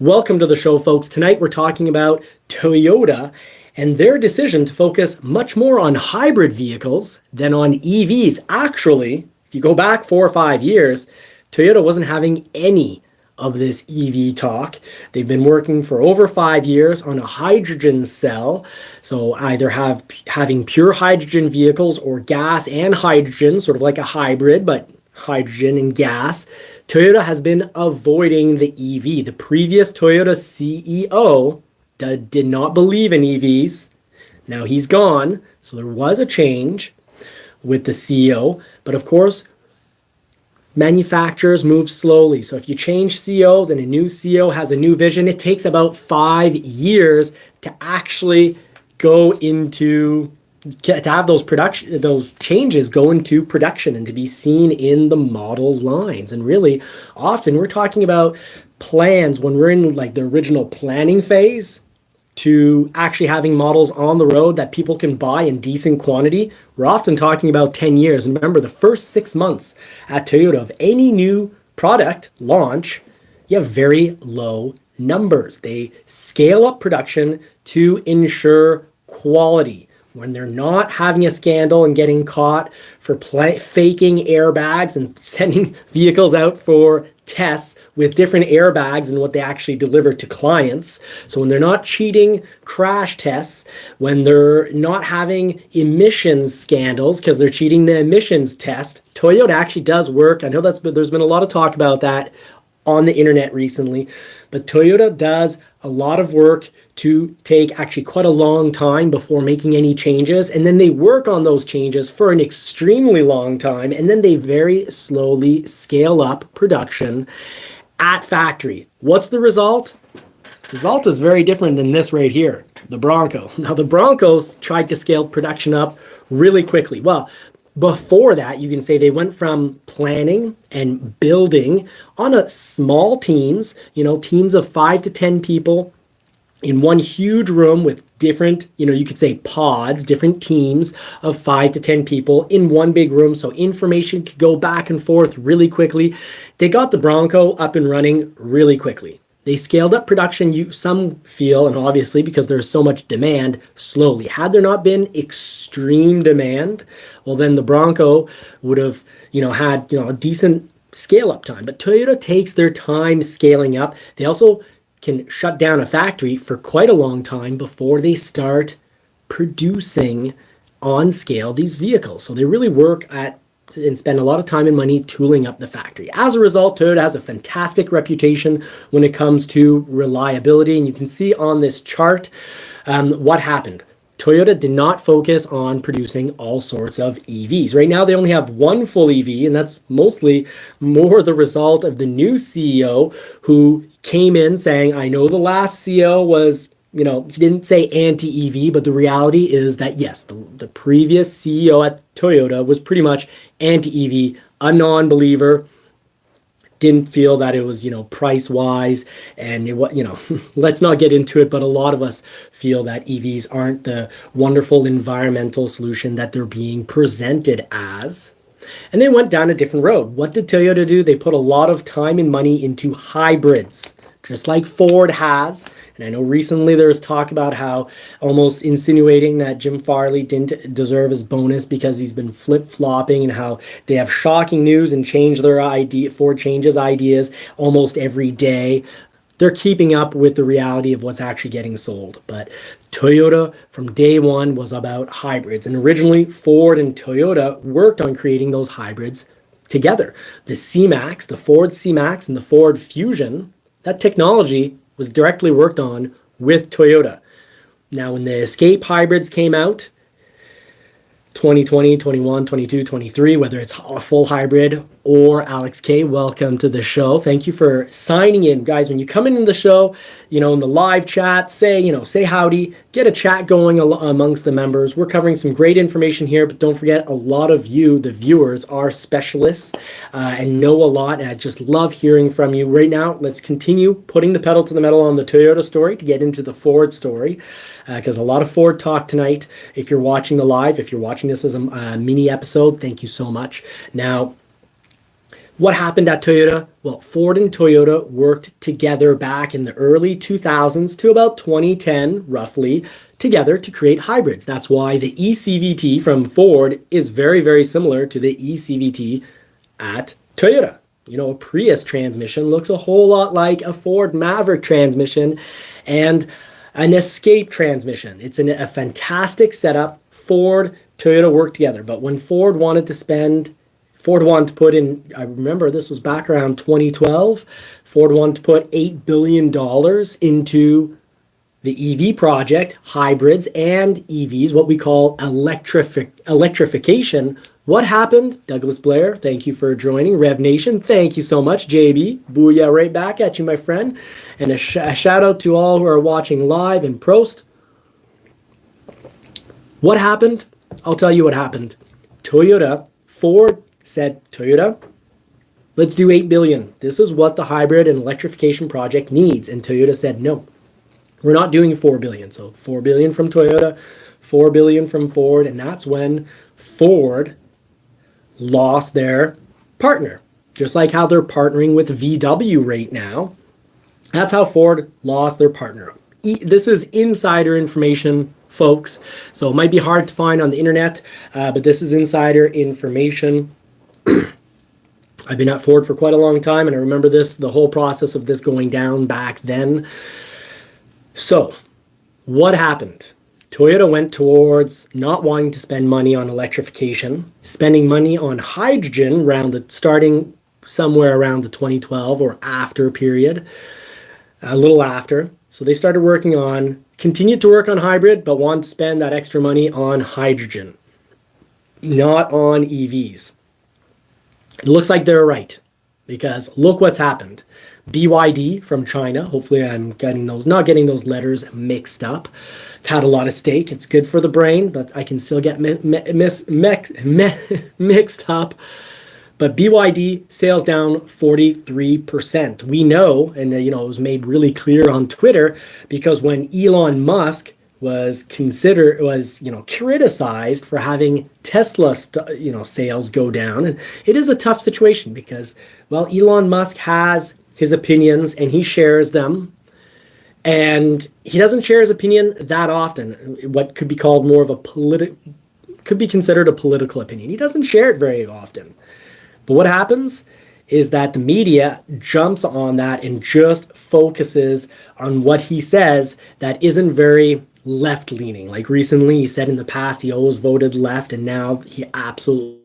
Welcome to the show, folks. Tonight we're talking about Toyota and their decision to focus much more on hybrid vehicles than on EVs. Actually, if you go back 4 or 5 years, Toyota wasn't having any of this EV talk. They've been working for over 5 years on a hydrogen cell. So either having pure hydrogen vehicles or gas and hydrogen, sort of like a hybrid, but hydrogen and gas. Toyota has been avoiding the EV. The previous Toyota CEO did not believe in EVs. Now he's gone, so there was a change with the CEO. But of course, manufacturers move slowly. So if you change CEOs and a new CEO has a new vision, it takes about 5 years to actually go into to have those changes go into production and to be seen in the model lines. And really, often we're talking about plans when we're in like the original planning phase to actually having models on the road that people can buy in decent quantity. We're often talking about 10 years. And remember, the first 6 months at Toyota of any new product launch, you have very low numbers. They scale up production to ensure quality. When they're not having a scandal and getting caught for faking airbags and sending vehicles out for tests with different airbags than what they actually deliver to clients. So when they're not cheating crash tests, when they're not having emissions scandals because they're cheating the emissions test, Toyota actually does work. I know there's been a lot of talk about that on the internet recently, but Toyota does a lot of work to take actually quite a long time before making any changes. And then they work on those changes for an extremely long time. And then they very slowly scale up production at factory. What's the result? The result is very different than this right here, the Bronco. Now the Broncos tried to scale production up really quickly. Well, before that, you can say they went from planning and building on a small teams, teams of 5 to 10 people in one huge room with different, you could say pods, different teams of 5 to 10 people in one big room. So information could go back and forth really quickly. They got the Bronco up and running really quickly. They scaled up production, some feel, and obviously because there's so much demand, slowly. Had there not been extreme demand, well, then the Bronco would have, had, a decent scale up time. But Toyota takes their time scaling up. They also can shut down a factory for quite a long time before they start producing on scale these vehicles. So they really work at and spend a lot of time and money tooling up the factory. As a result, Toyota has a fantastic reputation when it comes to reliability. And you can see on this chart what happened. Toyota did not focus on producing all sorts of EVs. Right now, they only have one full EV, and that's mostly more the result of the new CEO who came in saying, I know the last CEO was, he didn't say anti-EV, but the reality is that, yes, the previous CEO at Toyota was pretty much anti-EV, a non-believer, didn't feel that it was, price-wise, and let's not get into it, but a lot of us feel that EVs aren't the wonderful environmental solution that they're being presented as. And they went down a different road. What did Toyota do? They put a lot of time and money into hybrids, just like Ford has. And I know recently there was talk about how almost insinuating that Jim Farley didn't deserve his bonus because he's been flip-flopping, and how they have shocking news and change their idea. Ford changes ideas almost every day. They're keeping up with the reality of what's actually getting sold. But Toyota from day one was about hybrids. And originally Ford and Toyota worked on creating those hybrids together. The C-Max, the Ford C-Max and the Ford Fusion, that technology was directly worked on with Toyota. Now, when the Escape hybrids came out, 2020, 21, 22, 23, whether it's a full hybrid or Alex K, welcome to the show. Thank you for signing in. Guys, when you come into the show, in the live chat, say howdy, get a chat going amongst the members. We're covering some great information here, but don't forget, a lot of you, the viewers, are specialists and know a lot, and I just love hearing from you. Right now, let's continue putting the pedal to the metal on the Toyota story to get into the Ford story, because a lot of Ford talk tonight. If you're watching the live, if you're watching this as a mini episode, thank you so much. Now, What happened at Toyota? Well, Ford and Toyota worked together back in the early 2000s to about 2010, roughly, together to create hybrids. That's why the eCVT from Ford is very, very similar to the eCVT at Toyota. A Prius transmission looks a whole lot like a Ford Maverick transmission and an Escape transmission. It's a fantastic setup. Ford, Toyota worked together, but when Ford wanted to put in, I remember this was back around 2012, Ford wanted to put $8 billion into the EV project, hybrids and EVs, what we call electrification. What happened? Douglas Blair, thank you for joining. Rev Nation, thank you so much. JB, booyah, right back at you, my friend. And a shout out to all who are watching live and Prost. What happened? I'll tell you what happened. Ford said, Toyota, let's do 8 billion. This is what the hybrid and electrification project needs. And Toyota said, no, we're not doing 4 billion. So 4 billion from Toyota, 4 billion from Ford. And that's when Ford lost their partner. Just like how they're partnering with VW right now. That's how Ford lost their partner. This is insider information, folks. So it might be hard to find on the internet, but this is insider information. I've been at Ford for quite a long time, and I remember the whole process of this going down back then. So what happened? Toyota went towards not wanting to spend money on electrification, spending money on hydrogen starting somewhere around the 2012 or after period, a little after. So they continued to work on hybrid, but wanted to spend that extra money on hydrogen, not on EVs. It looks like they're right, because look what's happened. BYD from China, hopefully I'm not getting those letters mixed up. I've had a lot of steak. It's good for the brain, but I can still get mixed up. But BYD sales down 43%. We know, and it was made really clear on Twitter, because when Elon Musk was criticized for having Tesla sales go down, and it is a tough situation because, well, Elon Musk has his opinions and he shares them, and he doesn't share his opinion that often. What could be called more of could be considered a political opinion. He doesn't share it very often. But what happens is that the media jumps on that and just focuses on what he says that isn't very left-leaning. Like recently, he said in the past he always voted left, and now he absolutely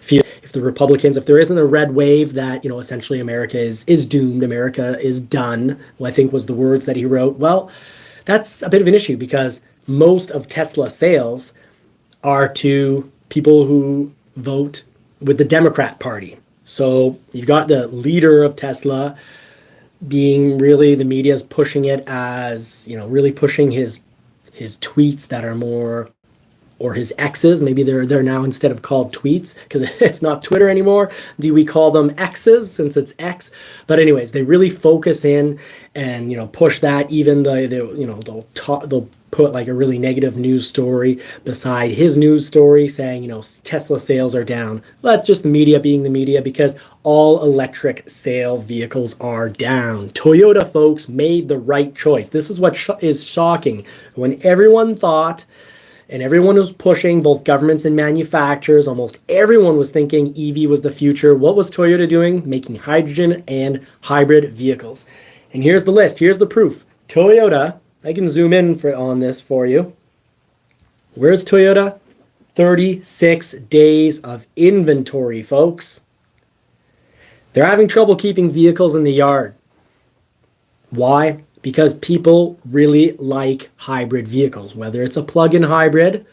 feels if there isn't a red wave, that essentially America is doomed, America is done. I think was the words that he wrote. Well, that's a bit of an issue because most of Tesla sales are to people who vote with the Democrat Party. So you've got the leader of Tesla being really, the media is pushing it as, really pushing his tweets that are more, or his X's, maybe they're now instead of called tweets because it's not Twitter anymore. Do we call them X's since it's X? But anyways, they really focus in and push that. Even they'll put like a really negative news story beside his news story saying Tesla sales are down. Well, that's just the media being the media, because all electric sale vehicles are down. Toyota, folks, made the right choice. This is what is shocking. When everyone thought, and everyone was pushing, both governments and manufacturers, almost everyone was thinking EV was the future. What was Toyota doing? Making hydrogen and hybrid vehicles. And here's the list. Here's the proof. Toyota, I can zoom in on this for you. Where's Toyota? 36 days of inventory, folks. They're having trouble keeping vehicles in the yard. Why? Because people really like hybrid vehicles, whether it's a plug-in hybrid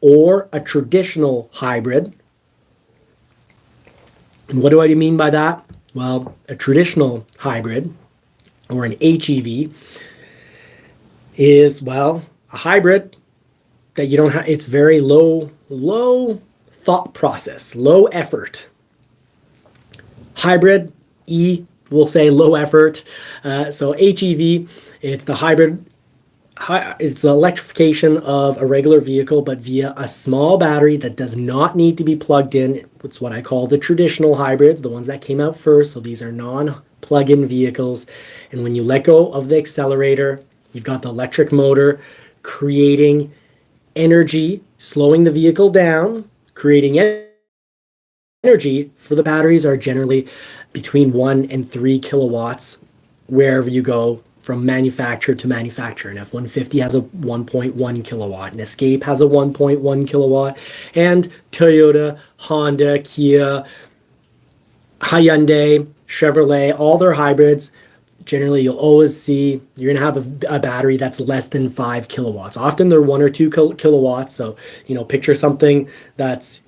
or a traditional hybrid. And what do I mean by that? Well, a traditional hybrid or an HEV is, well, a hybrid that you don't have, it's very low thought process, low effort. Hybrid, we'll say low effort. So HEV, it's the hybrid it's the electrification of a regular vehicle, but via a small battery that does not need to be plugged in. It's what I call the traditional hybrids, the ones that came out first. So these are non-plug-in vehicles. And when you let go of the accelerator, you've got the electric motor creating energy, slowing the vehicle down, creating energy. For the batteries are generally between 1 and 3 kilowatts wherever you go from manufacturer to manufacturer. An F-150 has a 1.1 kilowatt, an Escape has a 1.1 kilowatt, and Toyota, Honda, Kia, Hyundai, Chevrolet, all their hybrids, generally you'll always see you're going to have a battery that's less than 5 kilowatts. Often they're 1 or 2 kilowatts. So, picture something that's,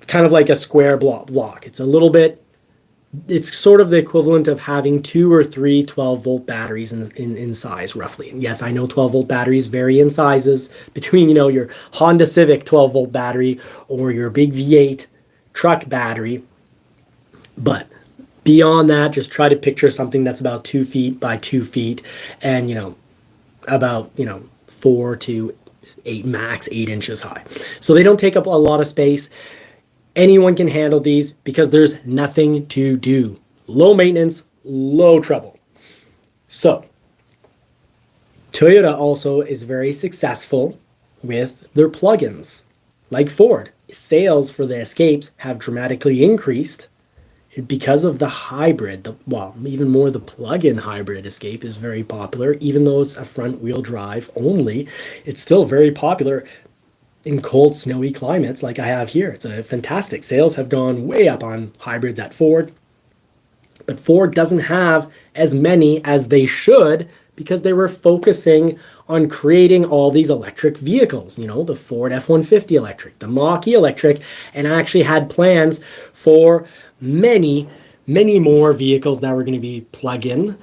kind of like a square block. It's sort of the equivalent of having 2 or 3 12-volt batteries in size, roughly. And yes, I know 12-volt batteries vary in sizes between, your Honda Civic 12-volt battery or your big V8 truck battery. But beyond that, just try to picture something that's about 2 feet by 2 feet and, about, 4 to 8, max 8 inches high. So they don't take up a lot of space. Anyone can handle these because there's nothing to do. Low maintenance, low trouble. So Toyota also is very successful with their plugins. Like Ford, sales for the Escapes have dramatically increased because of the hybrid. Even more the plug-in hybrid Escape is very popular. Even though it's a front-wheel drive only, it's still very popular in cold, snowy climates like I have here. It's a fantastic. Sales have gone way up on hybrids at Ford. But Ford doesn't have as many as they should because they were focusing on creating all these electric vehicles. The Ford F-150 electric, the Mach-E electric, and actually had plans for many, many more vehicles that were going to be plug-in,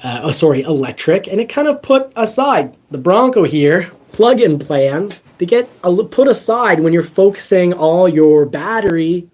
electric. And it kind of put aside the Bronco here, plug-in plans, they get put aside when you're focusing all your battery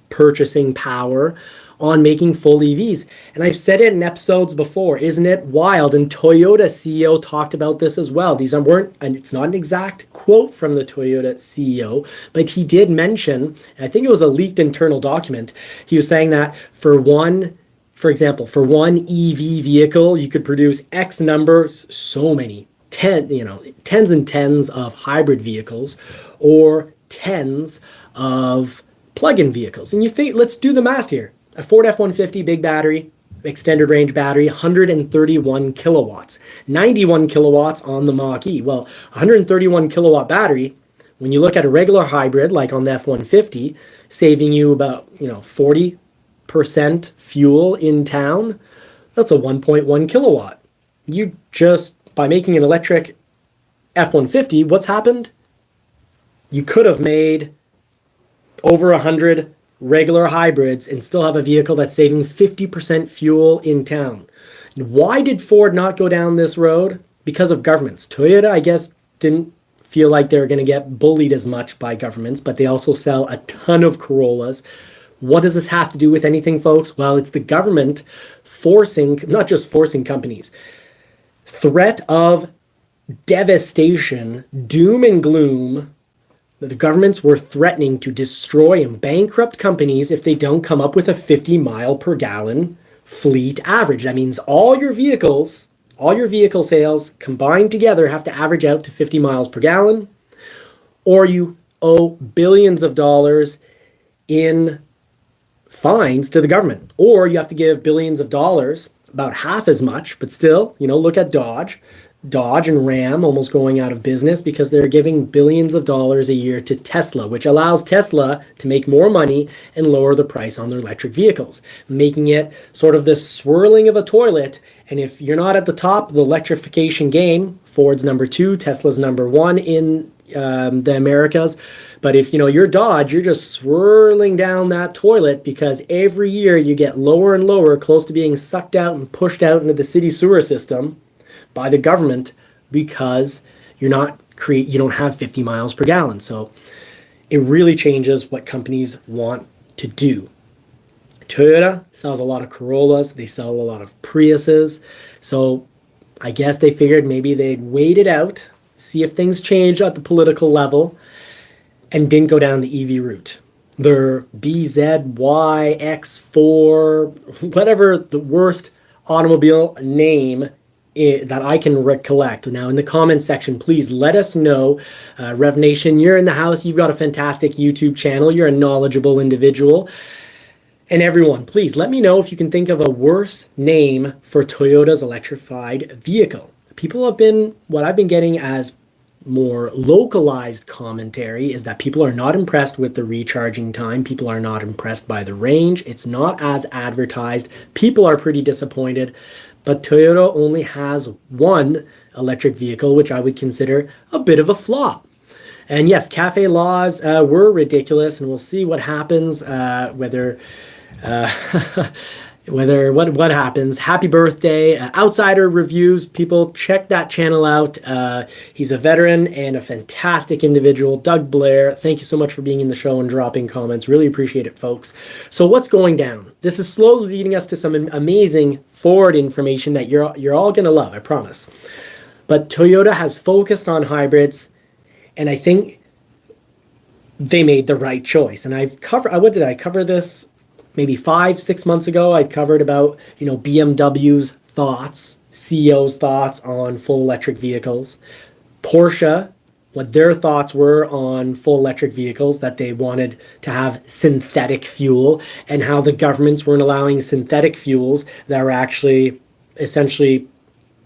purchasing power on making full EVs. And I've said it in episodes before, isn't it wild? And Toyota CEO talked about this as well. And it's not an exact quote from the Toyota CEO, but he did mention, and I think it was a leaked internal document, he was saying that for one EV vehicle, you could produce X numbers, so many, tens and tens of hybrid vehicles or tens of plug-in vehicles. And you think, let's do the math here. A Ford F-150 big battery, extended range battery, 131 kilowatts, 91 kilowatts on the Mach-E. Well, 131 kilowatt battery, when you look at a regular hybrid like on the F-150, saving you about 40% fuel in town, that's a 1.1 kilowatt. You just, by making an electric F-150, what's happened? You could have made over 100 regular hybrids and still have a vehicle that's saving 50% fuel in town. Why did Ford not go down this road? Because of governments. Toyota, I guess, didn't feel like they were going to get bullied as much by governments, but they also sell a ton of Corollas. What does this have to do with anything, folks? Well, it's the government not just forcing companies, threat of devastation, doom and gloom. The governments were threatening to destroy and bankrupt companies if they don't come up with a 50 mile per gallon fleet average. That means all your vehicle sales combined together have to average out to 50 miles per gallon, or you owe billions of dollars in fines to the government, or you have to give billions of dollars, about half as much, but still, look at Dodge and Ram almost going out of business because they're giving billions of dollars a year to Tesla, which allows Tesla to make more money and lower the price on their electric vehicles, making it sort of this swirling of a toilet. And if you're not at the top of the electrification game, Ford's number 2, Tesla's number 1 in the Americas. But if you're Dodge, you're just swirling down that toilet because every year you get lower and lower, close to being sucked out and pushed out into the city sewer system by the government because you don't have 50 miles per gallon. So it really changes what companies want to do. Toyota sells a lot of Corollas. They sell a lot of Priuses. So I guess they figured maybe they'd wait it out, see if things change at the political level, and didn't go down the EV route. Their BZYX4, whatever the worst automobile name that I can recollect. Now, in the comments section, please let us know. Rev Nation, you're in the house. You've got a fantastic YouTube channel. You're a knowledgeable individual. And everyone, please let me know if you can think of a worse name for Toyota's electrified vehicle. What I've been getting as more localized commentary is that people are not impressed with the recharging time. People are not impressed by the range. It's not as advertised. People are pretty disappointed. But Toyota only has one electric vehicle, which I would consider a bit of a flop. And yes, CAFE laws were ridiculous, and we'll see what happens, what happens. Happy birthday. Outsider Reviews, people, check that channel out. He's a veteran and a fantastic individual. Doug Blair, thank you so much for being in the show and dropping comments. Really appreciate it, folks. So what's going down? This is slowly leading us to some amazing Ford information that you're all going to love, I promise. But Toyota has focused on hybrids, and I think they made the right choice. And what did I cover this? Maybe 5-6 months ago, I covered about, BMW's thoughts, CEO's thoughts on full electric vehicles. Porsche, what their thoughts were on full electric vehicles, that they wanted to have synthetic fuel, and how the governments weren't allowing synthetic fuels that were actually essentially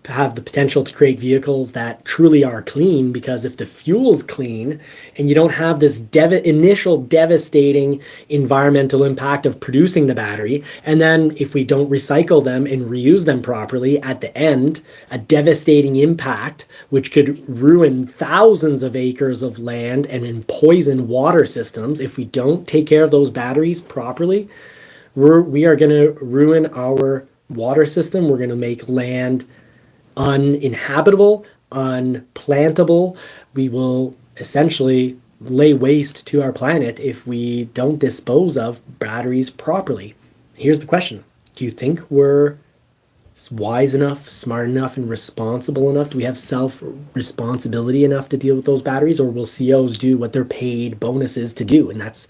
have the potential to create vehicles that truly are clean, because if the fuel's clean and you don't have this initial devastating environmental impact of producing the battery, and then if we don't recycle them and reuse them properly at the end, a devastating impact which could ruin thousands of acres of land and then poison water systems. If we don't take care of those batteries properly, we are going to ruin our water system. We're going to make land uninhabitable, unplantable. We will essentially lay waste to our planet if we don't dispose of batteries properly. Here's the question. Do you think we're wise enough, smart enough, and responsible enough? Do we have self-responsibility enough to deal with those batteries? Or will CEOs do what they're paid bonuses to do? And that's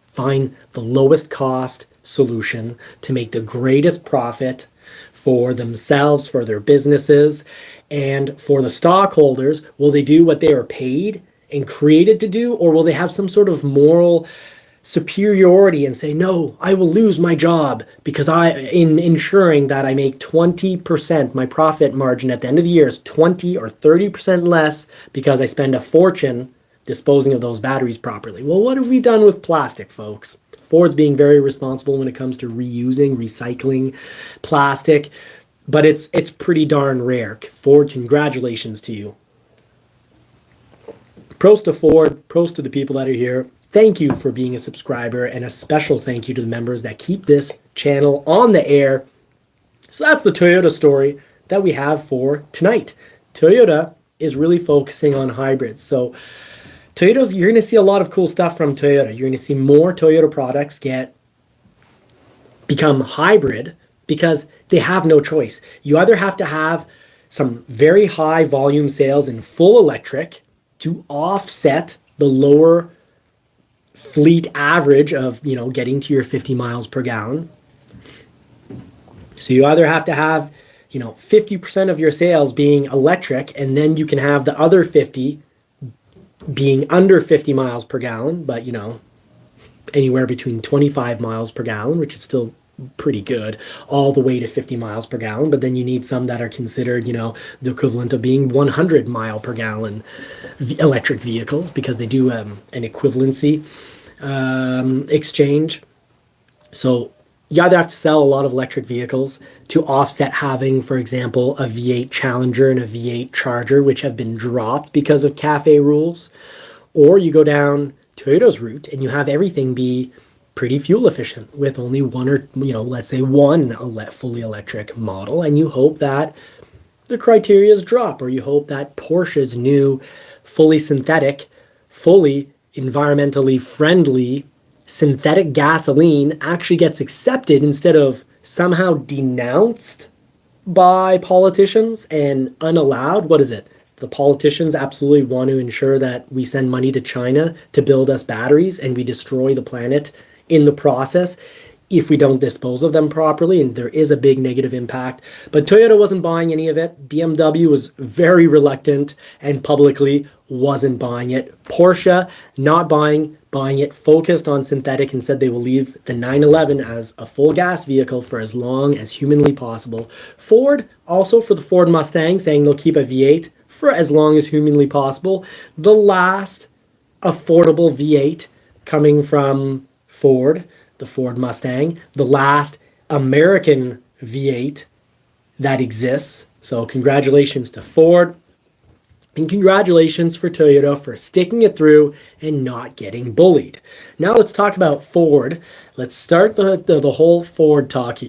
find the lowest cost solution to make the greatest profit for themselves, for their businesses, and for the stockholders. Will they do what they are paid and created to do, or will they have some sort of moral superiority and say, no, I will lose my job because in ensuring that I make 20%, my profit margin at the end of the year is 20 or 30% less because I spend a fortune disposing of those batteries properly. Well, what have we done with plastic, folks? Ford's being very responsible when it comes to reusing, recycling plastic, but it's pretty darn rare. Ford, congratulations to you. Pros to Ford, pros to the people that are here. Thank you for being a subscriber, and a special thank you to the members that keep this channel on the air. So that's the Toyota story that we have for tonight. Toyota is really focusing on hybrids. So you're going to see a lot of cool stuff from Toyota. You're going to see more Toyota products become hybrid because they have no choice. You either have to have some very high volume sales in full electric to offset the lower fleet average of, getting to your 50 miles per gallon. So you either have to have, 50% of your sales being electric, and then you can have the other 50 being under 50 miles per gallon, but anywhere between 25 miles per gallon, which is still pretty good, all the way to 50 miles per gallon. But then you need some that are considered, the equivalent of being 100 mile per gallon electric vehicles, because they do an equivalency exchange. So you either have to sell a lot of electric vehicles to offset having, for example, a V8 Challenger and a V8 Charger, which have been dropped because of CAFE rules, or you go down Toyota's route and you have everything be pretty fuel efficient with only one or, let's say one fully electric model, and you hope that the criterias drop, or you hope that Porsche's new fully synthetic, fully environmentally friendly synthetic gasoline actually gets accepted instead of somehow denounced by politicians and unallowed. What is it? The politicians absolutely want to ensure that we send money to China to build us batteries and we destroy the planet in the process if we don't dispose of them properly, and there is a big negative impact. But Toyota wasn't buying any of it. BMW was very reluctant and publicly wasn't buying it. Porsche not buying it, focused on synthetic, and said they will leave the 911 as a full gas vehicle for as long as humanly possible. Ford, also for the Ford Mustang, saying they'll keep a V8 for as long as humanly possible. The last affordable V8 coming from Ford, the Ford Mustang, the last American V8 that exists. So congratulations to Ford, and congratulations for Toyota for sticking it through and not getting bullied. Now let's talk about Ford. Let's start the whole Ford talk.